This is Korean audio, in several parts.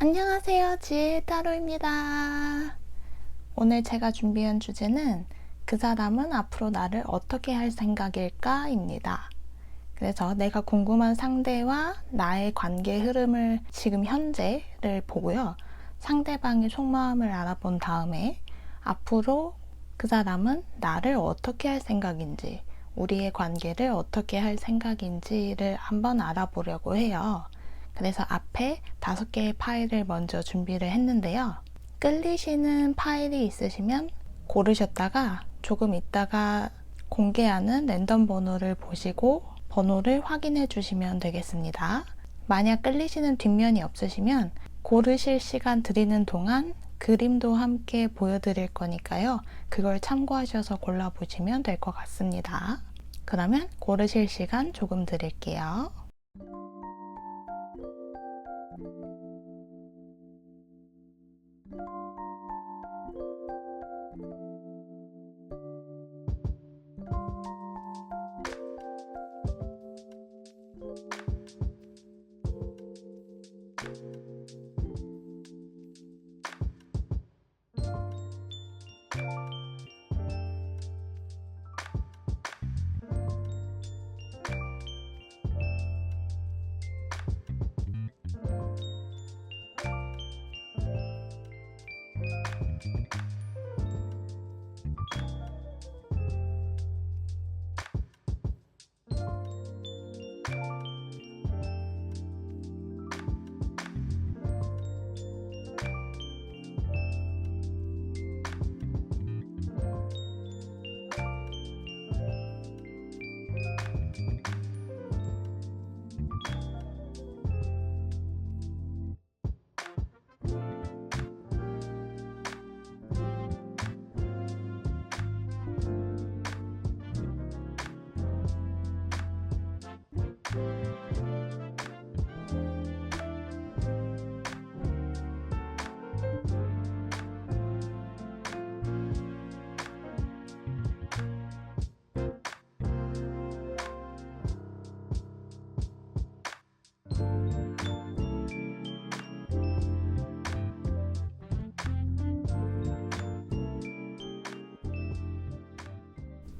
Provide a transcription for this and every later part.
안녕하세요. 지혜의 따로입니다. 오늘 제가 준비한 주제는 그 사람은 앞으로 나를 어떻게 할 생각일까? 입니다. 그래서 내가 궁금한 상대와 나의 관계 흐름을 지금 현재를 보고요. 상대방의 속마음을 알아본 다음에 앞으로 그 사람은 나를 어떻게 할 생각인지, 우리의 관계를 어떻게 할 생각인지를 한번 알아보려고 해요. 그래서 앞에 5개의 파일을 먼저 준비를 했는데요. 끌리시는 파일이 있으시면 고르셨다가 조금 있다가 공개하는 랜덤 번호를 보시고 번호를 확인해 주시면 되겠습니다. 만약 끌리시는 뒷면이 없으시면 고르실 시간 드리는 동안 그림도 함께 보여드릴 거니까요. 그걸 참고하셔서 골라보시면 될 것 같습니다. 그러면 고르실 시간 조금 드릴게요.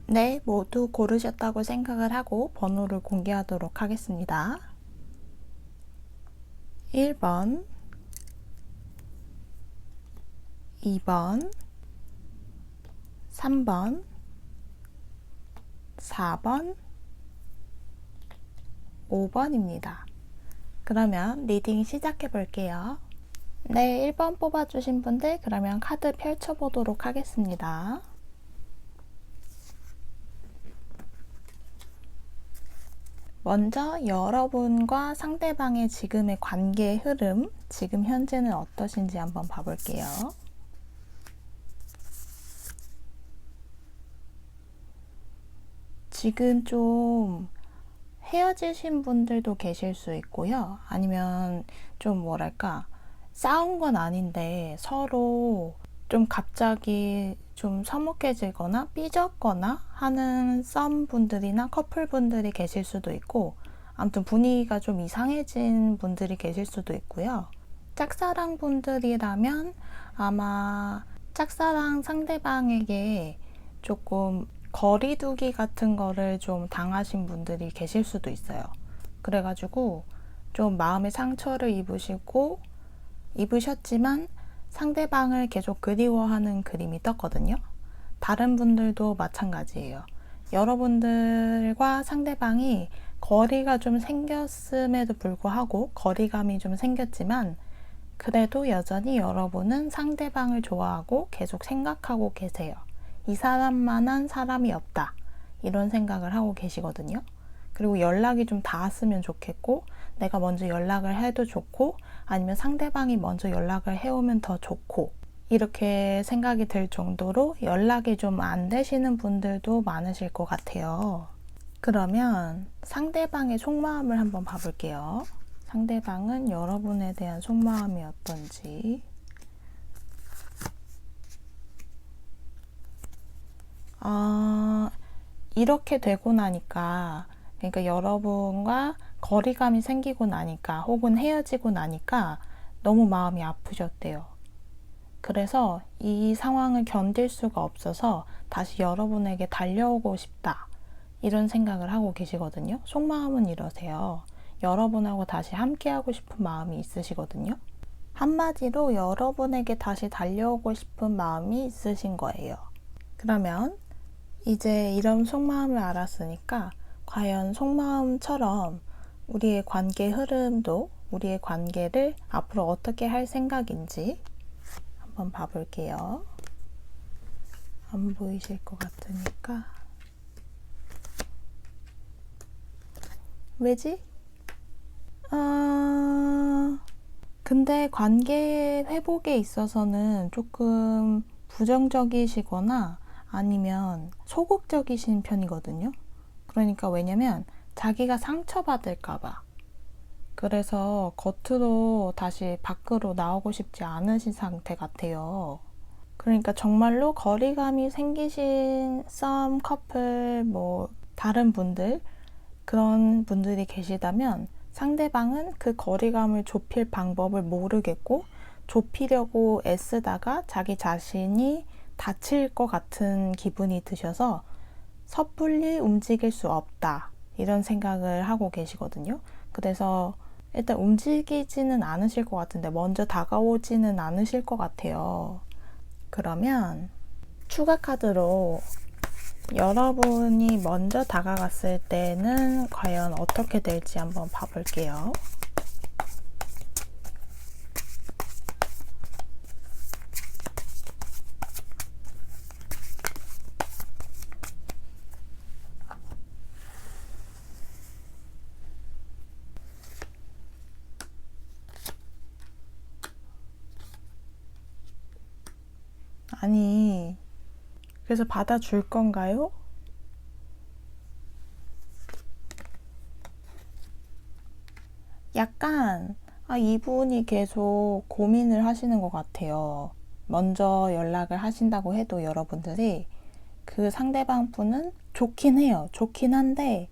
네, 모두 고르셨다고 생각을 하고 번호를 공개하도록 하겠습니다. 1번, 2번, 3번, 4번, 5번입니다. 그러면 리딩 시작해 볼게요. 네, 1번 뽑아주신 분들 그러면 카드 펼쳐보도록 하겠습니다. 먼저 여러분과 상대방의 지금의 관계의 흐름, 지금 현재는 어떠신지 한번 봐볼게요. 지금 좀 헤어지신 분들도 계실 수 있고요. 아니면 좀 뭐랄까, 싸운 건 아닌데 서로 좀 갑자기 좀 서먹해지거나 삐졌거나 하는 썸분들이나 커플분들이 계실 수도 있고, 아무튼 분위기가 좀 이상해진 분들이 계실 수도 있고요. 짝사랑 분들이라면 아마 짝사랑 상대방에게 조금 거리두기 같은 거를 좀 당하신 분들이 계실 수도 있어요. 그래가지고 좀 마음의 상처를 입으셨지만 상대방을 계속 그리워하는 그림이 떴거든요. 다른 분들도 마찬가지예요. 여러분들과 상대방이 거리가 좀 생겼음에도 불구하고 거리감이 좀 생겼지만 그래도 여전히 여러분은 상대방을 좋아하고 계속 생각하고 계세요. 이 사람만한 사람이 없다. 이런 생각을 하고 계시거든요. 그리고 연락이 좀 닿았으면 좋겠고 내가 먼저 연락을 해도 좋고 아니면 상대방이 먼저 연락을 해오면 더 좋고 이렇게 생각이 들 정도로 연락이 좀 안 되시는 분들도 많으실 것 같아요. 그러면 상대방의 속마음을 한번 봐볼게요. 상대방은 여러분에 대한 속마음이 어떤지. 이렇게 되고 나니까, 그러니까 여러분과 거리감이 생기고 나니까, 혹은 헤어지고 나니까 너무 마음이 아프셨대요. 그래서 이 상황을 견딜 수가 없어서 다시 여러분에게 달려오고 싶다. 이런 생각을 하고 계시거든요. 속마음은 이러세요. 여러분하고 다시 함께하고 싶은 마음이 있으시거든요. 한마디로 여러분에게 다시 달려오고 싶은 마음이 있으신 거예요. 그러면 이제 이런 속마음을 알았으니까 과연 속마음처럼 우리의 관계 흐름도 우리의 관계를 앞으로 어떻게 할 생각인지 한번 봐볼게요. 안 보이실 것 같으니까. 왜지? 근데 관계 회복에 있어서는 조금 부정적이시거나 아니면 소극적이신 편이거든요. 그러니까 왜냐면 자기가 상처받을까봐. 그래서 겉으로 다시 밖으로 나오고 싶지 않으신 상태 같아요. 그러니까 정말로 거리감이 생기신 썸, 커플, 뭐 다른 분들 그런 분들이 계시다면 상대방은 그 거리감을 좁힐 방법을 모르겠고 좁히려고 애쓰다가 자기 자신이 다칠 것 같은 기분이 드셔서 섣불리 움직일 수 없다 이런 생각을 하고 계시거든요. 그래서 일단 움직이지는 않으실 것 같은데 먼저 다가오지는 않으실 것 같아요. 그러면 추가 카드로 여러분이 먼저 다가갔을 때는 과연 어떻게 될지 한번 봐볼게요. 아니, 그래서 받아줄 건가요? 약간 이분이 계속 고민을 하시는 것 같아요. 먼저 연락을 하신다고 해도 여러분들이 그 상대방 분은 좋긴 해요. 좋긴 한데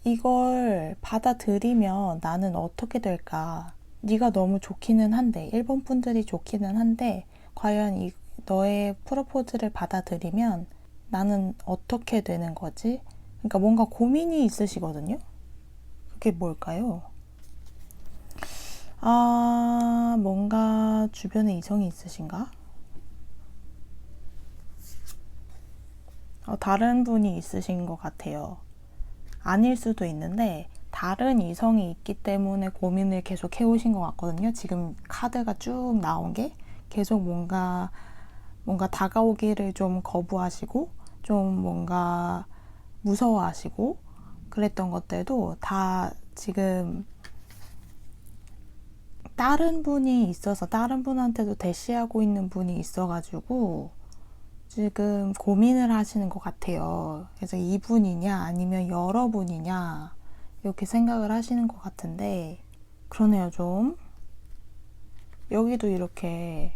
이걸 받아들이면 나는 어떻게 될까? 네가 너무 좋기는 한데 일본 분들이 좋기는 한데 과연 너의 프로포즈를 받아들이면 나는 어떻게 되는 거지? 그러니까 뭔가 고민이 있으시거든요. 그게 뭘까요? 뭔가 주변에 이성이 있으신가? 다른 분이 있으신 것 같아요. 아닐 수도 있는데 다른 이성이 있기 때문에 고민을 계속 해오신 것 같거든요. 지금 카드가 쭉 나온 게 계속 뭔가 다가오기를 좀 거부하시고 좀 뭔가 무서워하시고 그랬던 것들도 다 지금 다른 분이 있어서 다른 분한테도 대시하고 있는 분이 있어가지고 지금 고민을 하시는 것 같아요. 그래서 이분이냐 아니면 여러분이냐 이렇게 생각을 하시는 것 같은데 그러네요. 좀 여기도 이렇게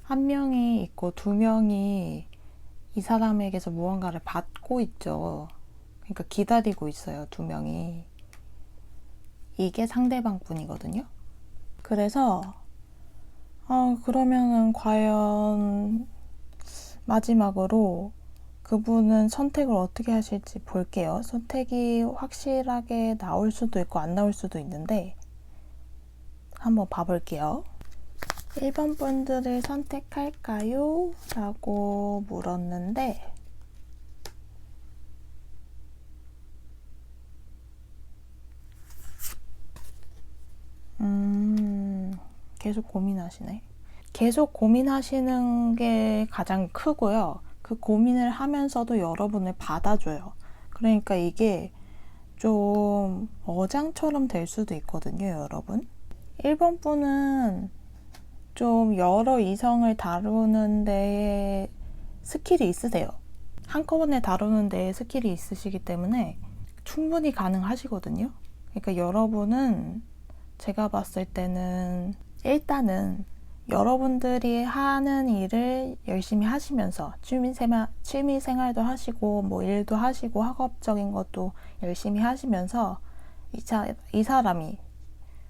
한 명이 있고 두 명이 이 사람에게서 무언가를 받고 있죠. 그러니까 기다리고 있어요. 두 명이. 이게 상대방 분이거든요. 그래서 그러면은 과연 마지막으로 그분은 선택을 어떻게 하실지 볼게요. 선택이 확실하게 나올 수도 있고 안 나올 수도 있는데 한번 봐볼게요. 1번 분들을 선택할까요? 라고 물었는데 계속 고민하시네. 계속 고민하시는 게 가장 크고요. 그 고민을 하면서도 여러분을 받아줘요. 그러니까 이게 좀 어장처럼 될 수도 있거든요, 여러분. 1번 분은 좀 여러 이성을 다루는 데에 스킬이 있으세요. 한꺼번에 다루는 데에 스킬이 있으시기 때문에 충분히 가능하시거든요. 그러니까 여러분은 제가 봤을 때는 일단은 여러분들이 하는 일을 열심히 하시면서 취미 생활도 하시고 뭐 일도 하시고 학업적인 것도 열심히 하시면서 이 사람이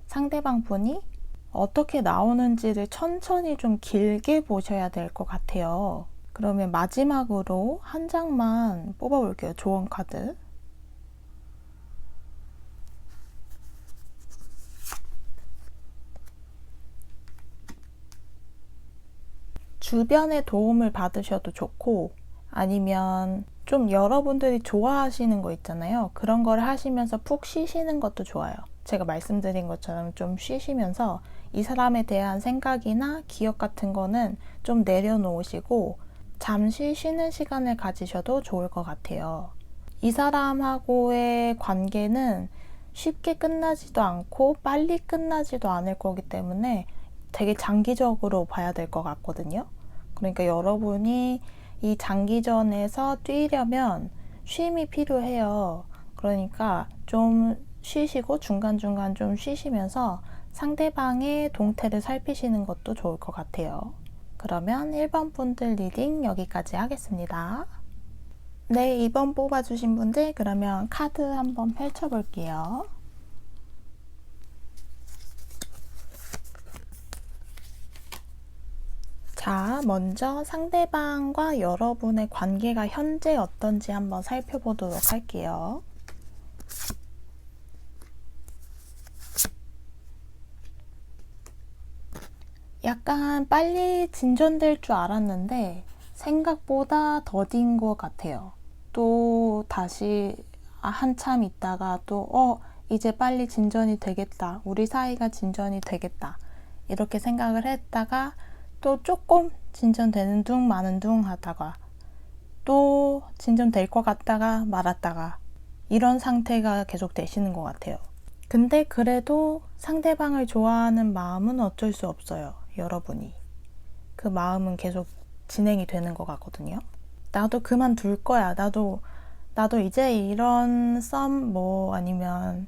상대방 분이 어떻게 나오는지를 천천히 좀 길게 보셔야 될 것 같아요. 그러면 마지막으로 한 장만 뽑아볼게요. 조언 카드. 주변의 도움을 받으셔도 좋고, 아니면 좀 여러분들이 좋아하시는 거 있잖아요. 그런 걸 하시면서 푹 쉬시는 것도 좋아요. 제가 말씀드린 것처럼 좀 쉬시면서 이 사람에 대한 생각이나 기억 같은 거는 좀 내려놓으시고 잠시 쉬는 시간을 가지셔도 좋을 것 같아요. 이 사람하고의 관계는 쉽게 끝나지도 않고 빨리 끝나지도 않을 거기 때문에 되게 장기적으로 봐야 될 것 같거든요. 그러니까 여러분이 이 장기전에서 뛰려면 쉼이 필요해요. 그러니까 좀 쉬시고 중간중간 좀 쉬시면서 상대방의 동태를 살피시는 것도 좋을 것 같아요. 그러면 1번 분들 리딩 여기까지 하겠습니다. 네, 2번 뽑아주신 분들 그러면 카드 한번 펼쳐볼게요. 자, 먼저 상대방과 여러분의 관계가 현재 어떤지 한번 살펴보도록 할게요. 약간 빨리 진전될 줄 알았는데 생각보다 더딘 것 같아요. 또 다시 한참 있다가 또 이제 빨리 진전이 되겠다. 우리 사이가 진전이 되겠다. 이렇게 생각을 했다가 또 조금 진전되는 둥 마는 둥 하다가 또 진전될 것 같다가 말았다가 이런 상태가 계속 되시는 것 같아요. 근데 그래도 상대방을 좋아하는 마음은 어쩔 수 없어요. 여러분이. 그 마음은 계속 진행이 되는 것 같거든요. 나도 그만둘 거야. 나도 이제 이런 썸 아니면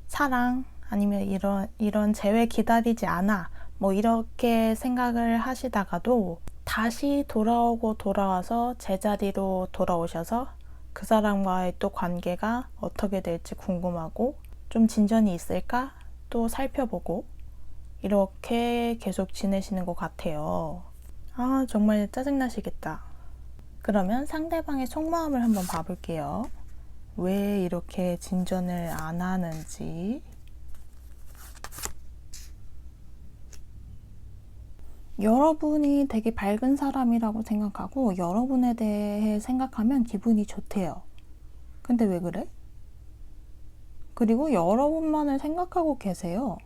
사랑 아니면 이런 재회 기다리지 않아. 이렇게 생각을 하시다가도 다시 돌아와서 제자리로 돌아오셔서 그 사람과의 또 관계가 어떻게 될지 궁금하고 좀 진전이 있을까 또 살펴보고 이렇게 계속 지내시는 것 같아요. 정말 짜증나시겠다. 그러면 상대방의 속마음을 한번 봐볼게요. 왜 이렇게 진전을 안 하는지. 여러분이 되게 밝은 사람이라고 생각하고 여러분에 대해 생각하면 기분이 좋대요. 근데 왜 그래? 그리고 여러분만을 생각하고 계세요.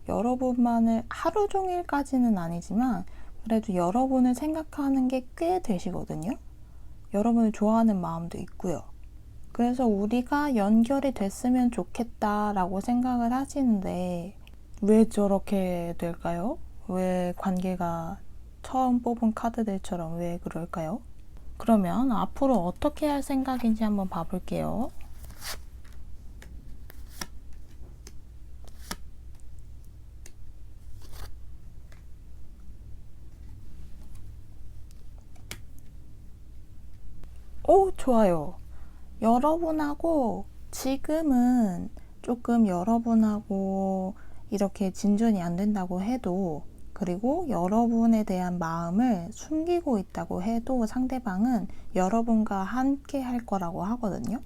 여러분만을 하루 종일까지는 아니지만 그래도 여러분을 생각하는 게 꽤 되시거든요. 여러분을 좋아하는 마음도 있고요. 그래서 우리가 연결이 됐으면 좋겠다라고 생각을 하시는데 왜 저렇게 될까요? 왜 관계가 처음 뽑은 카드들처럼 왜 그럴까요? 그러면 앞으로 어떻게 할 생각인지 한번 봐볼게요. 오, 좋아요. 여러분하고 지금은 조금 여러분하고 이렇게 진전이 안 된다고 해도 그리고 여러분에 대한 마음을 숨기고 있다고 해도 상대방은 여러분과 함께 할 거라고 하거든요.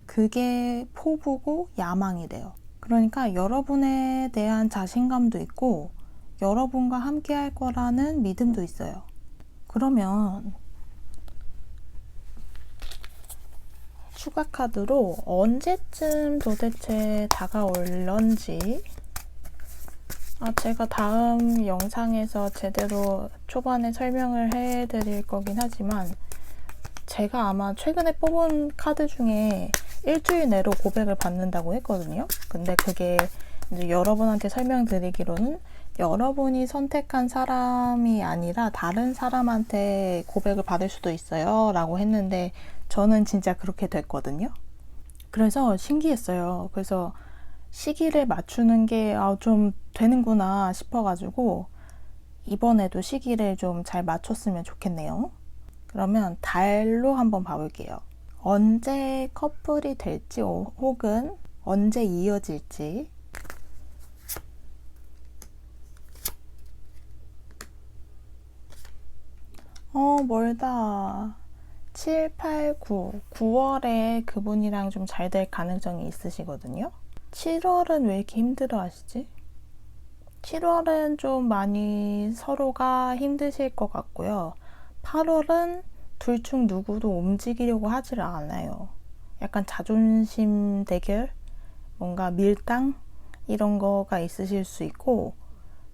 그게 포부고 야망이 돼요. 그러니까 여러분에 대한 자신감도 있고 여러분과 함께 할 거라는 믿음도 있어요. 그러면 추가 카드로 언제쯤 도대체 다가올런지 제가 다음 영상에서 제대로 초반에 설명을 해드릴 거긴 하지만 제가 아마 최근에 뽑은 카드 중에 일주일 내로 고백을 받는다고 했거든요. 근데 그게 이제 여러분한테 설명드리기로는 여러분이 선택한 사람이 아니라 다른 사람한테 고백을 받을 수도 있어요 라고 했는데 저는 진짜 그렇게 됐거든요. 그래서 신기했어요. 그래서 시기를 맞추는 게 좀 되는구나 싶어가지고 이번에도 시기를 좀 잘 맞췄으면 좋겠네요. 그러면 달로 한번 봐볼게요. 언제 커플이 될지 혹은 언제 이어질지. 멀다. 7, 8, 9. 9월에 그분이랑 좀 잘 될 가능성이 있으시거든요. 7월은 왜 이렇게 힘들어 하시지? 7월은 좀 많이 서로가 힘드실 것 같고요. 8월은 둘 중 누구도 움직이려고 하지를 않아요. 약간 자존심 대결? 뭔가 밀당? 이런 거가 있으실 수 있고,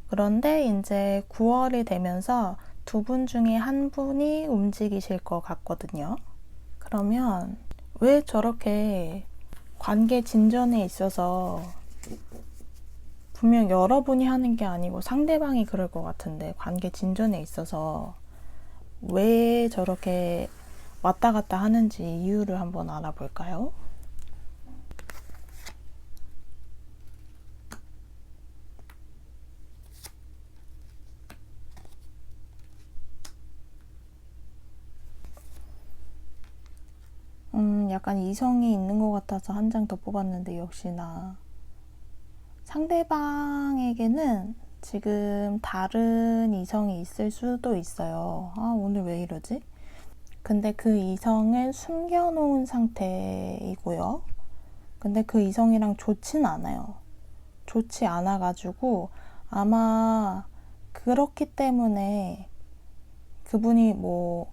그런데 이제 9월이 되면서 두 분 중에 한 분이 움직이실 것 같거든요. 그러면 왜 저렇게 관계 진전에 있어서 분명 여러분이 하는 게 아니고 상대방이 그럴 것 같은데 관계 진전에 있어서 왜 저렇게 왔다 갔다 하는지 이유를 한번 알아볼까요? 약간 이성이 있는 것 같아서 한 장 더 뽑았는데 역시나 상대방에게는 지금 다른 이성이 있을 수도 있어요. 오늘 왜 이러지? 근데 그 이성을 숨겨놓은 상태이고요. 근데 그 이성이랑 좋진 않아요. 좋지 않아가지고 아마 그렇기 때문에 그분이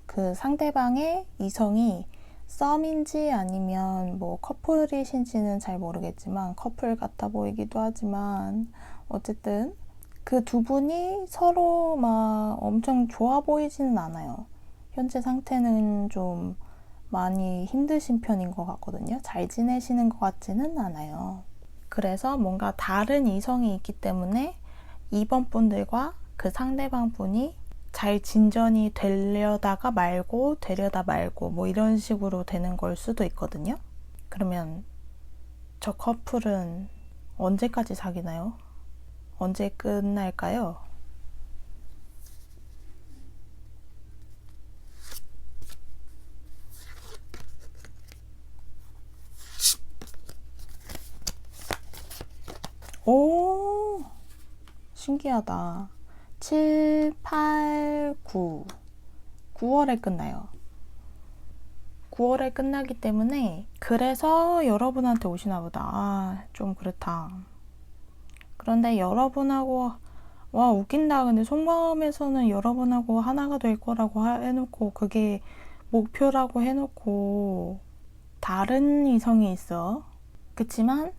그 상대방의 이성이 썸인지 아니면 커플이신지는 잘 모르겠지만 커플 같아 보이기도 하지만 어쨌든 그 두 분이 서로 막 엄청 좋아 보이지는 않아요. 현재 상태는 좀 많이 힘드신 편인 것 같거든요. 잘 지내시는 것 같지는 않아요. 그래서 뭔가 다른 이성이 있기 때문에 이번 분들과 그 상대방 분이 잘 진전이 되려다가 말고 되려다 말고 이런 식으로 되는 걸 수도 있거든요. 그러면 저 커플은 언제까지 사귀나요? 언제 끝날까요? 오, 신기하다. 7, 8, 9. 9월에 끝나요. 9월에 끝나기 때문에 그래서 여러분한테 오시나 보다. 좀 그렇다. 그런데 여러분하고 와 웃긴다. 근데 속마음에서는 여러분하고 하나가 될 거라고 해놓고 그게 목표라고 해놓고 다른 이성이 있어. 그치만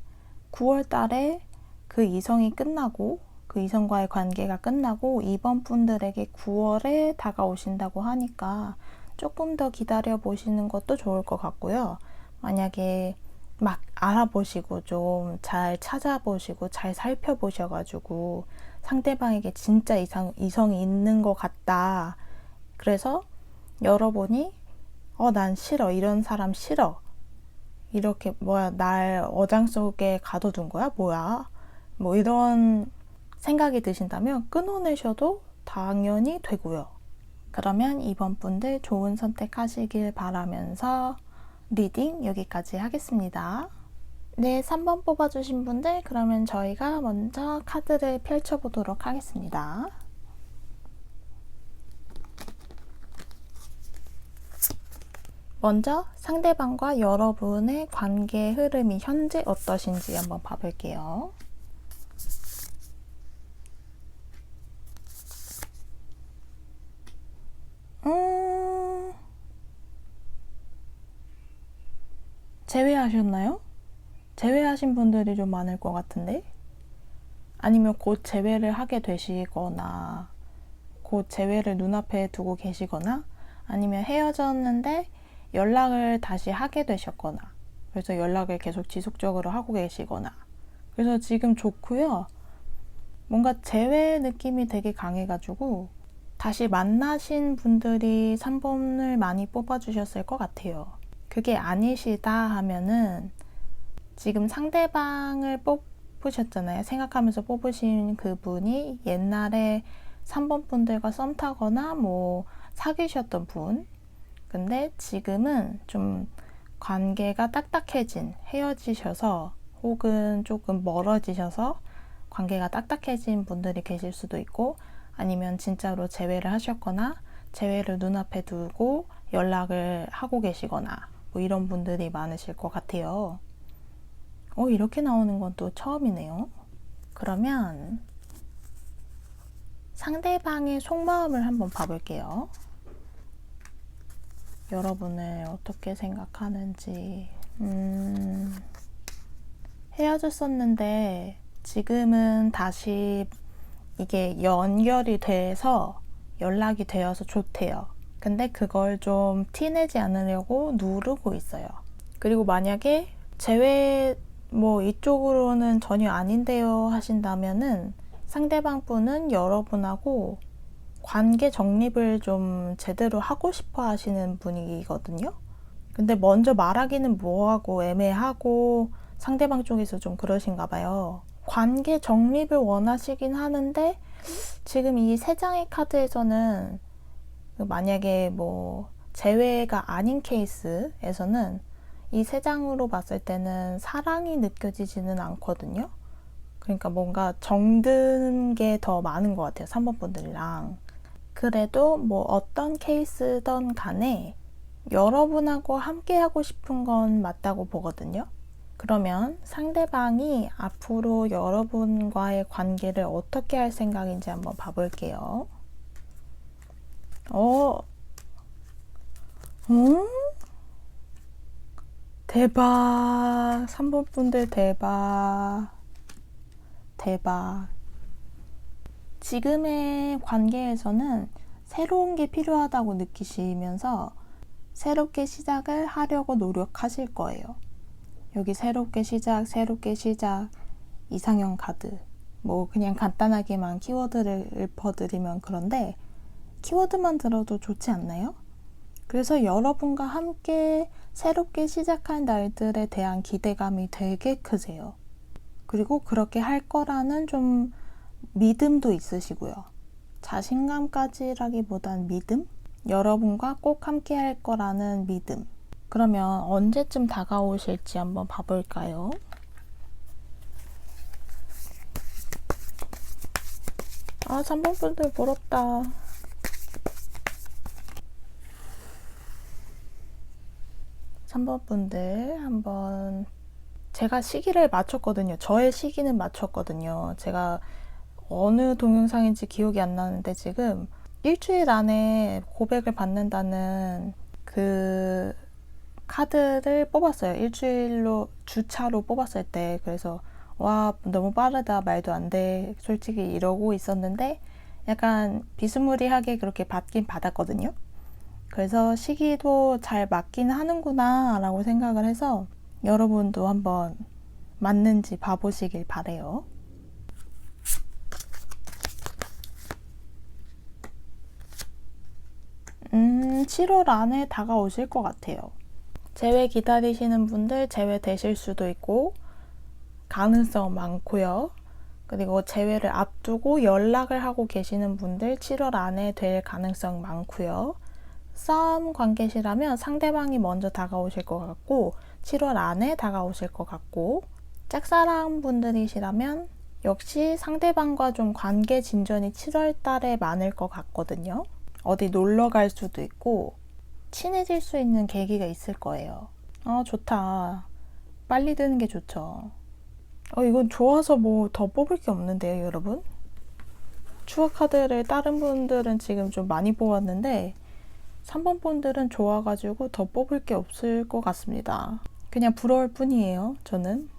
9월 달에 그 이성이 끝나고 그 이성과의 관계가 끝나고 이번 분들에게 9월에 다가오신다고 하니까 조금 더 기다려 보시는 것도 좋을 것 같고요. 만약에 막 알아보시고 좀 잘 찾아보시고 잘 살펴보셔가지고 상대방에게 진짜 이성이 있는 것 같다. 그래서 여러분이 난 싫어. 이런 사람 싫어. 이렇게 날 어장 속에 가둬둔 거야? 뭐야? 이런 생각이 드신다면 끊어내셔도 당연히 되고요. 그러면 이번 분들 좋은 선택하시길 바라면서 리딩 여기까지 하겠습니다. 네, 3번 뽑아주신 분들 그러면 저희가 먼저 카드를 펼쳐보도록 하겠습니다. 먼저 상대방과 여러분의 관계 흐름이 현재 어떠신지 한번 봐볼게요. 제외하셨나요? 제외하신 분들이 좀 많을 것 같은데? 아니면 곧 제외를 하게 되시거나 곧 제외를 눈앞에 두고 계시거나 아니면 헤어졌는데 연락을 다시 하게 되셨거나 그래서 연락을 계속 지속적으로 하고 계시거나 그래서 지금 좋고요. 뭔가 제외 느낌이 되게 강해가지고 다시 만나신 분들이 3번을 많이 뽑아주셨을 것 같아요. 그게 아니시다 하면은 지금 상대방을 뽑으셨잖아요. 생각하면서 뽑으신 그분이 옛날에 3번 분들과 썸 타거나 사귀셨던 분. 근데 지금은 좀 관계가 딱딱해진, 헤어지셔서 혹은 조금 멀어지셔서 관계가 딱딱해진 분들이 계실 수도 있고 아니면 진짜로 재회를 하셨거나 재회를 눈앞에 두고 연락을 하고 계시거나 뭐 이런 분들이 많으실 것 같아요. 이렇게 나오는 건 또 처음이네요. 그러면 상대방의 속마음을 한번 봐볼게요. 여러분을 어떻게 생각하는지. 헤어졌었는데 지금은 다시 이게 연결이 돼서 연락이 되어서 좋대요. 근데 그걸 좀 티내지 않으려고 누르고 있어요. 그리고 만약에 재회 뭐 이쪽으로는 전혀 아닌데요 하신다면은 상대방 분은 여러분하고 관계 정립을 좀 제대로 하고 싶어 하시는 분위기거든요. 근데 먼저 말하기는 뭐하고 애매하고 상대방 쪽에서 좀 그러신가 봐요. 관계 정립을 원하시긴 하는데 지금 이 세 장의 카드에서는 만약에 뭐 재회가 아닌 케이스에서는 이 세 장으로 봤을 때는 사랑이 느껴지지는 않거든요. 그러니까 뭔가 정든 게 더 많은 것 같아요. 3번 분들이랑. 그래도 뭐 어떤 케이스든 간에 여러분하고 함께 하고 싶은 건 맞다고 보거든요. 그러면 상대방이 앞으로 여러분과의 관계를 어떻게 할 생각인지 한번 봐볼게요. 대박. 3번 분들 대박. 대박. 지금의 관계에서는 새로운 게 필요하다고 느끼시면서 새롭게 시작을 하려고 노력하실 거예요. 여기 새롭게 시작, 새롭게 시작, 이상형 카드. 뭐 그냥 간단하게만 키워드를 읊어드리면 그런데 키워드만 들어도 좋지 않나요? 그래서 여러분과 함께 새롭게 시작할 날들에 대한 기대감이 되게 크세요. 그리고 그렇게 할 거라는 좀 믿음도 있으시고요. 자신감까지라기보단 믿음? 여러분과 꼭 함께 할 거라는 믿음. 그러면 언제쯤 다가오실지 한번 봐볼까요? 아, 3번 분들 부럽다. 3번 분들 한번 제가 시기를 맞췄거든요. 저의 시기는 맞췄거든요. 제가 어느 동영상인지 기억이 안 나는데 지금 일주일 안에 고백을 받는다는 그 카드를 뽑았어요. 일주일로 주차로 뽑았을 때. 그래서 와, 너무 빠르다, 말도 안 돼, 솔직히 이러고 있었는데 약간 비스무리하게 그렇게 받긴 받았거든요. 그래서 시기도 잘 맞긴 하는구나 라고 생각을 해서 여러분도 한번 맞는지 봐보시길 바래요. 7월 안에 다가오실 것 같아요. 재회 기다리시는 분들 재회 되실 수도 있고 가능성 많고요. 그리고 재회를 앞두고 연락을 하고 계시는 분들 7월 안에 될 가능성 많고요. 싸움 관계시라면 상대방이 먼저 다가오실 것 같고 7월 안에 다가오실 것 같고, 짝사랑 분들이시라면 역시 상대방과 좀 관계 진전이 7월 달에 많을 것 같거든요. 어디 놀러 갈 수도 있고 친해질 수 있는 계기가 있을 거예요. 좋다. 빨리 드는 게 좋죠. 이건 좋아서 뭐 더 뽑을 게 없는데요, 여러분? 추억 카드를 다른 분들은 지금 좀 많이 뽑았는데 3번 분들은 좋아가지고 더 뽑을 게 없을 것 같습니다. 그냥 부러울 뿐이에요, 저는.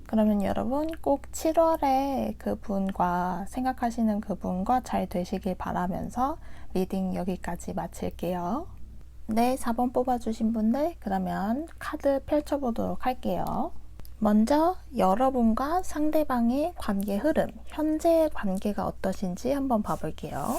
그러면 여러분 꼭 7월에 그분과 생각하시는 그분과 잘 되시길 바라면서 리딩 여기까지 마칠게요. 네, 4번 뽑아주신 분들 그러면 카드 펼쳐보도록 할게요. 먼저 여러분과 상대방의 관계 흐름, 현재의 관계가 어떠신지 한번 봐볼게요.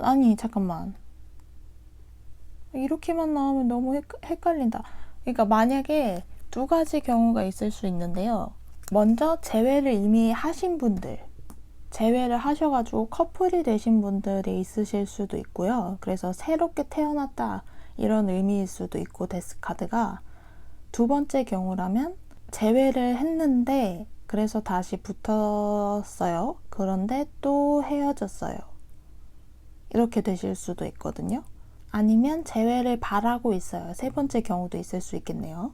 아니, 잠깐만. 이렇게만 나오면 너무 헷갈린다. 그러니까 만약에 두 가지 경우가 있을 수 있는데요. 먼저 재회를 이미 하신 분들, 재회를 하셔가지고 커플이 되신 분들이 있으실 수도 있고요. 그래서 새롭게 태어났다 이런 의미일 수도 있고, 데스카드가. 두 번째 경우라면 재회를 했는데 그래서 다시 붙었어요. 그런데 또 헤어졌어요. 이렇게 되실 수도 있거든요. 아니면 재회를 바라고 있어요. 세 번째 경우도 있을 수 있겠네요.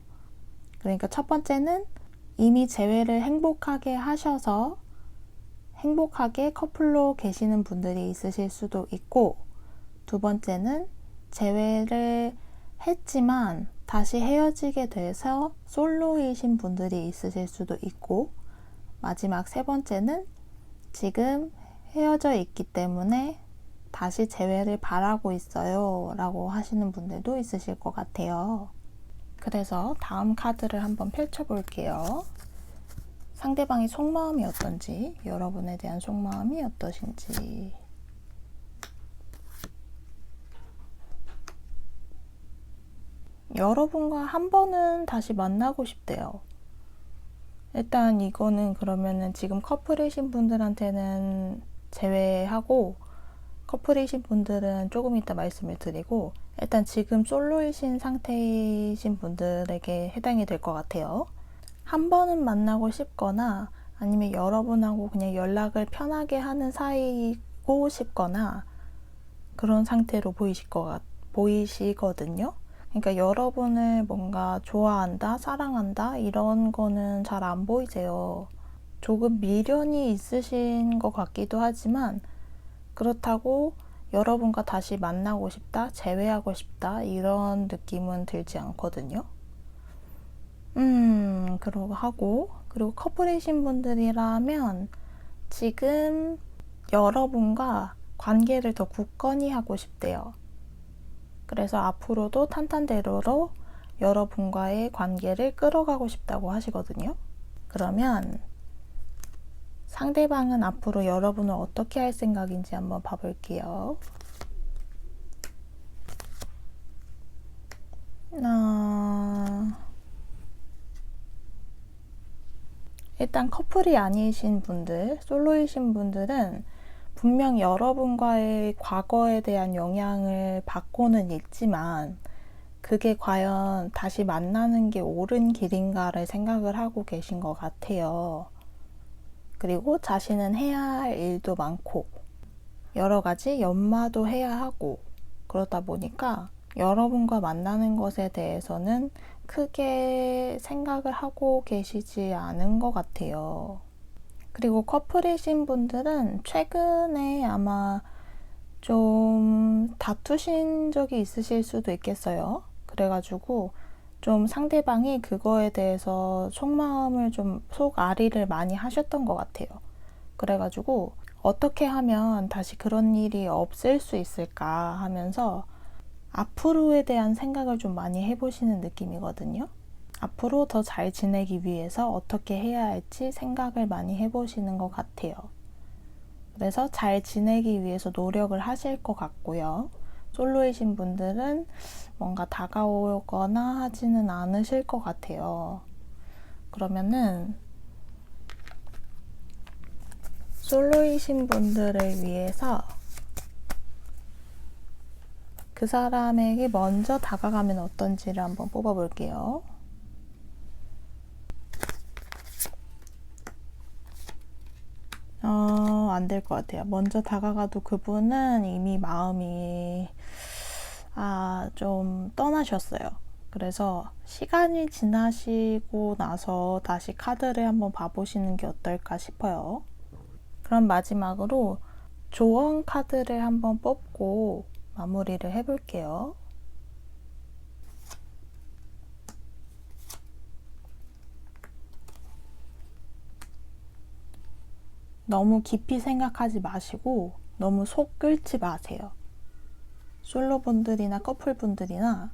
그러니까 첫 번째는 이미 재회를 행복하게 하셔서 행복하게 커플로 계시는 분들이 있으실 수도 있고, 두 번째는 재회를 했지만 다시 헤어지게 돼서 솔로이신 분들이 있으실 수도 있고, 마지막 세 번째는 지금 헤어져 있기 때문에 다시 재회를 바라고 있어요 라고 하시는 분들도 있으실 것 같아요. 그래서 다음 카드를 한번 펼쳐 볼게요. 상대방의 속마음이 어떤지, 여러분에 대한 속마음이 어떠신지. 여러분과 한 번은 다시 만나고 싶대요. 일단 이거는 그러면은 지금 커플이신 분들한테는 제외하고, 커플이신 분들은 조금 이따 말씀을 드리고, 일단 지금 솔로이신 상태이신 분들에게 해당이 될 것 같아요. 한 번은 만나고 싶거나 아니면 여러분하고 그냥 연락을 편하게 하는 사이고 싶거나 그런 상태로 보이시거든요. 그러니까 여러분을 뭔가 좋아한다, 사랑한다 이런 거는 잘 안 보이세요. 조금 미련이 있으신 것 같기도 하지만 그렇다고 여러분과 다시 만나고 싶다, 재회하고 싶다 이런 느낌은 들지 않거든요. 그리고 커플이신 분들이라면 지금 여러분과 관계를 더 굳건히 하고 싶대요. 그래서 앞으로도 탄탄대로로 여러분과의 관계를 끌어가고 싶다고 하시거든요. 그러면 상대방은 앞으로 여러분을 어떻게 할 생각인지 한번 봐볼게요. 일단 커플이 아니신 분들, 솔로이신 분들은 분명 여러분과의 과거에 대한 영향을 받고는 있지만 그게 과연 다시 만나는 게 옳은 길인가를 생각을 하고 계신 것 같아요. 그리고 자신은 해야 할 일도 많고 여러 가지 연마도 해야 하고 그러다 보니까 여러분과 만나는 것에 대해서는 크게 생각을 하고 계시지 않은 것 같아요. 그리고 커플이신 분들은 최근에 아마 좀 다투신 적이 있으실 수도 있겠어요. 그래가지고 좀 상대방이 그거에 대해서 속마음을 좀 속앓이를 많이 하셨던 것 같아요. 그래가지고 어떻게 하면 다시 그런 일이 없을 수 있을까 하면서 앞으로에 대한 생각을 좀 많이 해보시는 느낌이거든요. 앞으로 더 잘 지내기 위해서 어떻게 해야 할지 생각을 많이 해보시는 것 같아요. 그래서 잘 지내기 위해서 노력을 하실 것 같고요. 솔로이신 분들은 뭔가 다가오거나 하지는 않으실 것 같아요. 그러면은 솔로이신 분들을 위해서 그 사람에게 먼저 다가가면 어떤지를 한번 뽑아볼게요. 안 될 것 같아요. 먼저 다가가도 그분은 이미 마음이 좀 떠나셨어요. 그래서 시간이 지나시고 나서 다시 카드를 한번 봐보시는 게 어떨까 싶어요. 그럼 마지막으로 조언 카드를 한번 뽑고 마무리를 해볼게요. 너무 깊이 생각하지 마시고 너무 속 끓지 마세요. 솔로분들이나 커플분들이나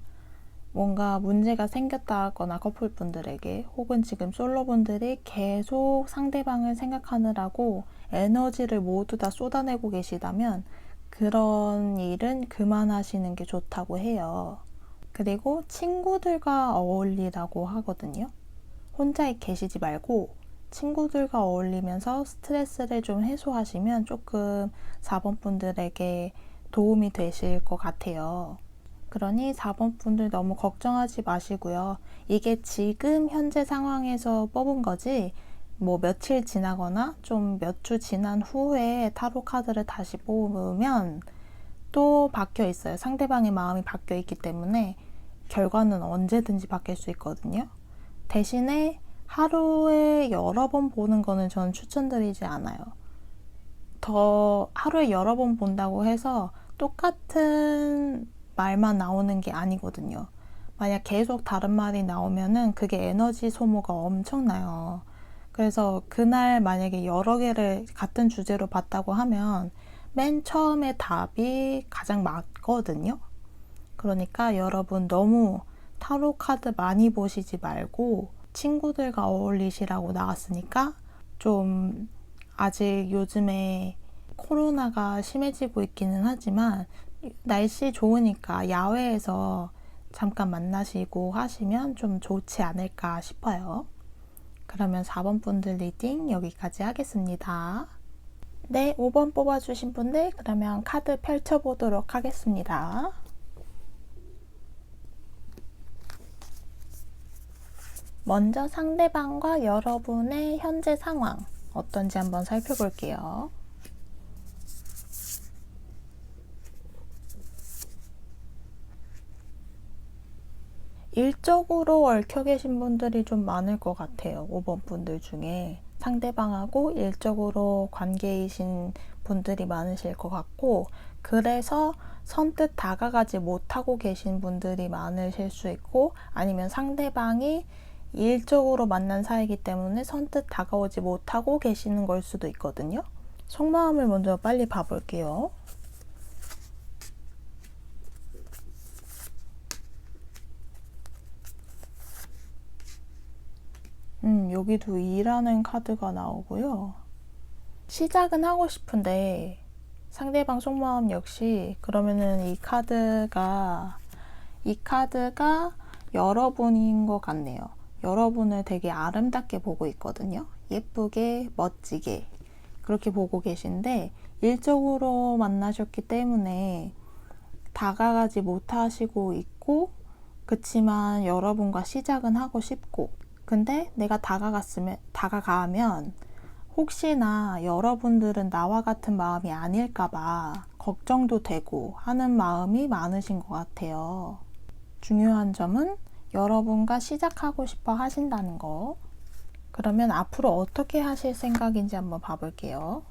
뭔가 문제가 생겼다거나 커플분들에게 혹은 지금 솔로분들이 계속 상대방을 생각하느라고 에너지를 모두 다 쏟아내고 계시다면 그런 일은 그만하시는 게 좋다고 해요. 그리고 친구들과 어울리라고 하거든요. 혼자 계시지 말고 친구들과 어울리면서 스트레스를 좀 해소하시면 조금 4번 분들에게 도움이 되실 것 같아요. 그러니 4번 분들 너무 걱정하지 마시고요. 이게 지금 현재 상황에서 뽑은 거지 뭐 며칠 지나거나 좀 몇 주 지난 후에 타로 카드를 다시 뽑으면 또 바뀌어 있어요. 상대방의 마음이 바뀌어 있기 때문에 결과는 언제든지 바뀔 수 있거든요. 대신에 하루에 여러 번 보는 거는 저는 추천드리지 않아요. 더 하루에 여러 번 본다고 해서 똑같은 말만 나오는 게 아니거든요. 만약 계속 다른 말이 나오면은 그게 에너지 소모가 엄청나요. 그래서 그날 만약에 여러 개를 같은 주제로 봤다고 하면 맨 처음에 답이 가장 맞거든요. 그러니까 여러분 너무 타로 카드 많이 보시지 말고 친구들과 어울리시라고 나왔으니까 좀 아직 요즘에 코로나가 심해지고 있기는 하지만 날씨 좋으니까 야외에서 잠깐 만나시고 하시면 좀 좋지 않을까 싶어요. 그러면 4번 분들 리딩 여기까지 하겠습니다. 네, 5번 뽑아주신 분들 그러면 카드 펼쳐보도록 하겠습니다. 먼저 상대방과 여러분의 현재 상황 어떤지 한번 살펴볼게요. 일적으로 얽혀 계신 분들이 좀 많을 것 같아요. 5번 분들 중에 상대방하고 일적으로 관계이신 분들이 많으실 것 같고, 그래서 선뜻 다가가지 못하고 계신 분들이 많으실 수 있고, 아니면 상대방이 일적으로 만난 사이이기 때문에 선뜻 다가오지 못하고 계시는 걸 수도 있거든요. 속마음을 먼저 빨리 봐볼게요. 여기도 2라는 카드가 나오고요. 시작은 하고 싶은데 상대방 속마음 역시 그러면은 이 카드가 여러분인 것 같네요. 여러분을 되게 아름답게 보고 있거든요. 예쁘게, 멋지게 그렇게 보고 계신데 일적으로 만나셨기 때문에 다가가지 못하시고 있고, 그치만 여러분과 시작은 하고 싶고, 근데 내가 다가가면 혹시나 여러분들은 나와 같은 마음이 아닐까봐 걱정도 되고 하는 마음이 많으신 것 같아요. 중요한 점은 여러분과 시작하고 싶어 하신다는 거. 그러면 앞으로 어떻게 하실 생각인지 한번 봐볼게요.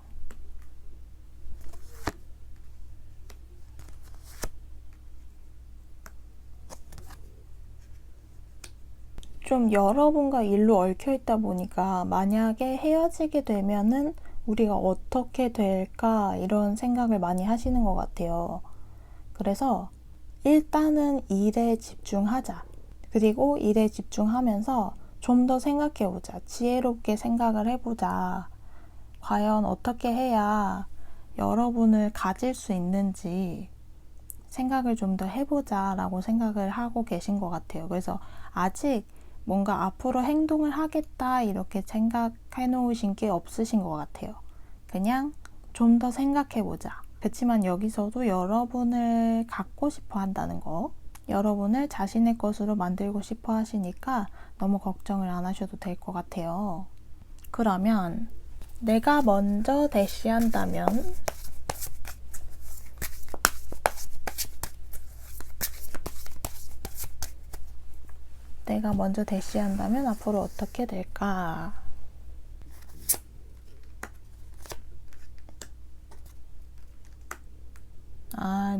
좀 여러분과 일로 얽혀 있다 보니까 만약에 헤어지게 되면은 우리가 어떻게 될까 이런 생각을 많이 하시는 것 같아요. 그래서 일단은 일에 집중하자. 그리고 일에 집중하면서 좀 더 생각해보자. 지혜롭게 생각을 해보자. 과연 어떻게 해야 여러분을 가질 수 있는지 생각을 좀 더 해보자 라고 생각을 하고 계신 것 같아요. 그래서 아직 뭔가 앞으로 행동을 하겠다 이렇게 생각해 놓으신 게 없으신 것 같아요. 그냥 좀 더 생각해보자. 그렇지만 여기서도 여러분을 갖고 싶어 한다는 거, 여러분을 자신의 것으로 만들고 싶어 하시니까 너무 걱정을 안 하셔도 될 것 같아요. 그러면 내가 먼저 대시한다면 앞으로 어떻게 될까?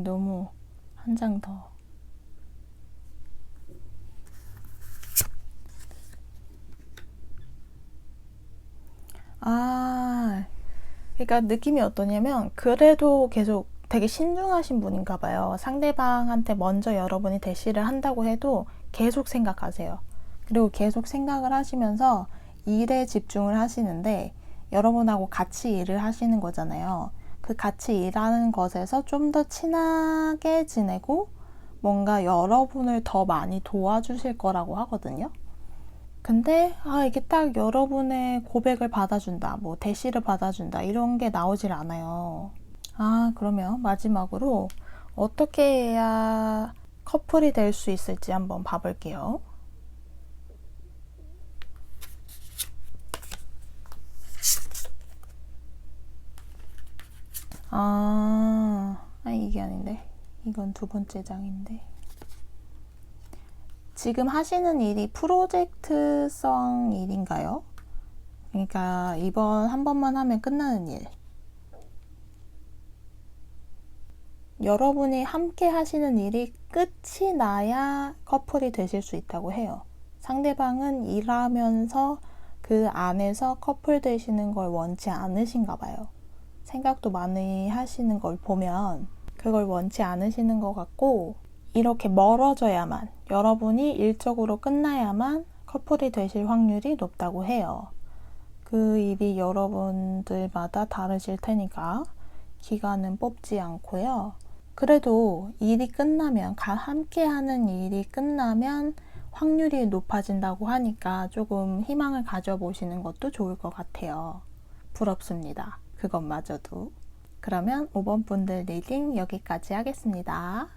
너무 한 장 더. 그러니까 느낌이 어떠냐면 그래도 계속 되게 신중하신 분인가 봐요. 상대방한테 먼저 여러분이 대시를 한다고 해도 계속 생각하세요. 그리고 계속 생각을 하시면서 일에 집중을 하시는데 여러분하고 같이 일을 하시는 거잖아요. 그 같이 일하는 것에서 좀 더 친하게 지내고 뭔가 여러분을 더 많이 도와주실 거라고 하거든요. 근데 이게 딱 여러분의 고백을 받아준다, 뭐 대시를 받아준다 이런 게 나오질 않아요. 그러면 마지막으로 어떻게 해야 커플이 될 수 있을지 한번 봐볼게요. 이게 아닌데. 이건 두 번째 장인데. 지금 하시는 일이 프로젝트성 일인가요? 그러니까 이번 한 번만 하면 끝나는 일. 여러분이 함께 하시는 일이 끝이 나야 커플이 되실 수 있다고 해요. 상대방은 일하면서 그 안에서 커플 되시는 걸 원치 않으신가 봐요. 생각도 많이 하시는 걸 보면 그걸 원치 않으시는 것 같고, 이렇게 멀어져야만, 여러분이 일적으로 끝나야만 커플이 되실 확률이 높다고 해요. 그 일이 여러분들마다 다르실 테니까 기간은 뽑지 않고요. 그래도 일이 끝나면, 함께 하는 일이 끝나면 확률이 높아진다고 하니까 조금 희망을 가져보시는 것도 좋을 것 같아요. 부럽습니다. 그것마저도. 그러면 5번 분들 리딩 여기까지 하겠습니다.